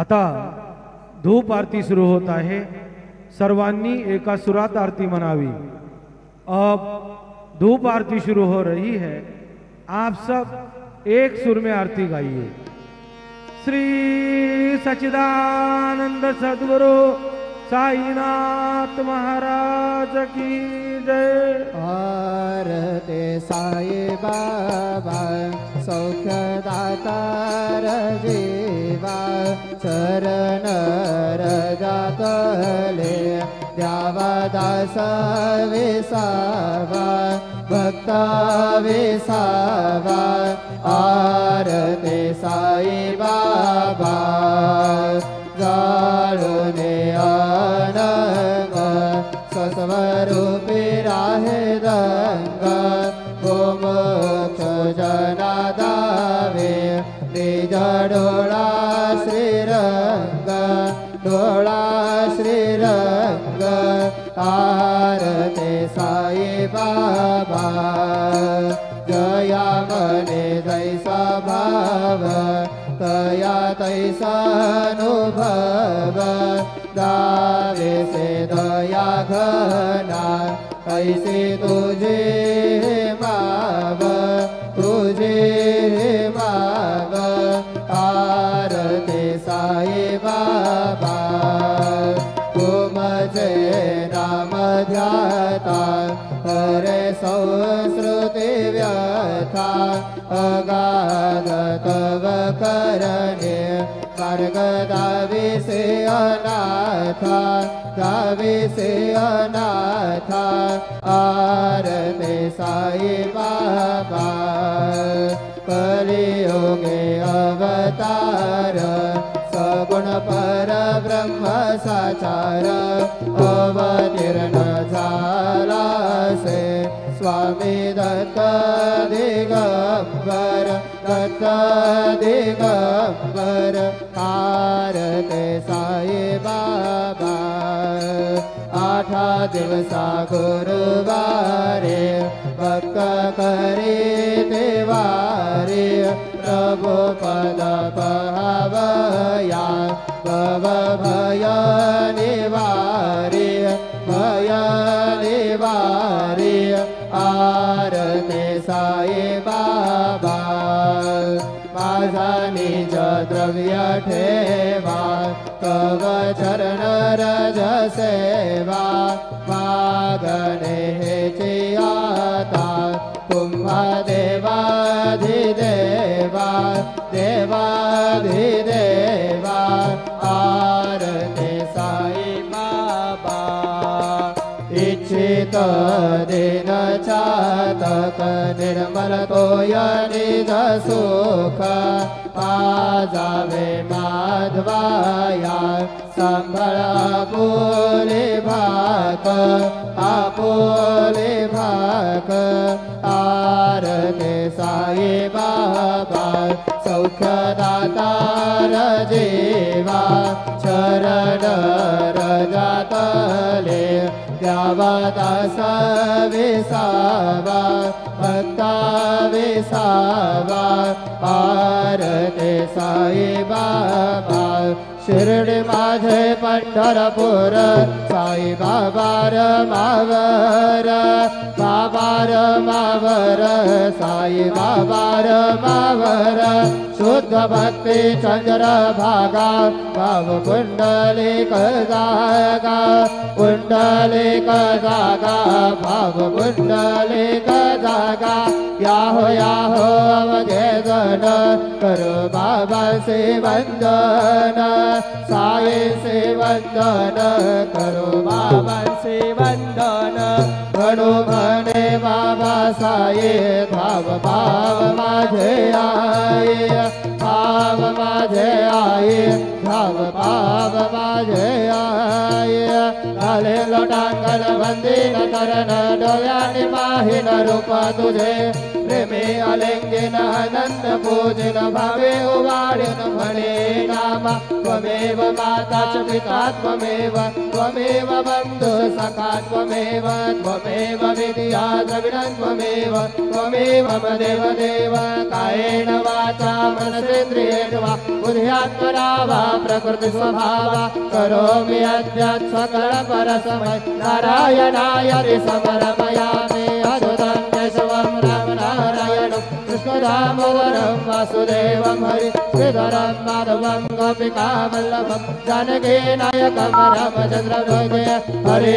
आता धूप आरती सुरू होत आहे। सर्वांनी एका सुरात आरती मनावी। अब धूप आरती शुरू हो रही है। आप सब एक सुर में आरती गाइए। श्री सच्चिदानंद सद्गुरु साईनाथ महाराज की जय। आरती साई बाबा सौख्यदातार जीवा चरण रजातले द्यावा दास विसावा भक्त विसावा। आरती साई बाबा जाळुने अनंग स्वस्वरूपी राहे दंग गोमोक्ष जना दावे निज डोळा श्रीरंग डोळा श्रीरंग। आरती साई बाबा जया मने जैसा भाव तया तैसा अनुभव दावे से दया घना ऐसे तुझे माव तुझे माव। आरती साई बाबा तुमचे नाम ध्याता हरे संस्कृती व्यथा अगाध तव करणे मार्ग दाविसे अनाथा दाविसे अनाथा। आरती साई बाबा कलियुगे अवतार सगुण पर ब्रह्म साचार अवतीर्ण झाला से स्वामी दत्त दिगंबर दत्त दिगंबर। आरती साई बाबा आठा दिवसा गुरुवारे भक्त करी देवारे प्रभु पद पावया भव भय निवारे भय निवारे। आरती साई बाबा माझा निज द्रव्य ठेवा तव चरण रज सेवा मागणे हेची आता तुम्हा देवाधिदेवा देवाधिदेवा। आरती साई बाबा इच्छित दिन चातक निर्मल तोय निज सुख पाजावे माधवाया संभळ आपुले भाक आपुले भाक। आरती साई बाबा सौख्यदातार जीवा चरण रजातले द्यावा दास विसावा भक्ता विसावा। आरती साई बाबा शिर्डी माझे पंढरपूर साई बाबार मावर बाबार मावर साई बाबार मावर शुद्ध भक्ती चंद्र भागा भाव कुंडलिक जागा कुंडलिक जागा भाव कुंडलिक जागा। याहो याहो अवघे जन करो बाबा से वंदन साई से वंदन करो बाबा से वंदन। म्हणू म्हणे बाबा साई भाव भाव माझे आई भाव माझे आई भाव भाव माझे आई। घाले लोटांगण वंदीन करण डोळ्याने पाहिन रूप तुझे प्रेमे अलिङ्गिन अनन्त पूजिन भावे उवाडिन मणे नाम त्वमेव माता च पिता त्वमेव त्वमेव बन्धु सखा त्वमेव त्वमेव विद्या द्रविणं त्वमेव त्वमेव मदेव देव कायेन वाचा मनसेन्द्रियेण वा बुद्ध्यात्मना वा प्रकृति स्वभावा करोमि अद्यात् सकल परस्मै नारायणाय समर्पयामि अच्युतं केशवं रामनारायणं कृष्णदामोदरं वासुदेवं हरि श्रीधरं माधवं गोपिकावल्लभं जानकी नायकं रामचन्द्रं भजे हरे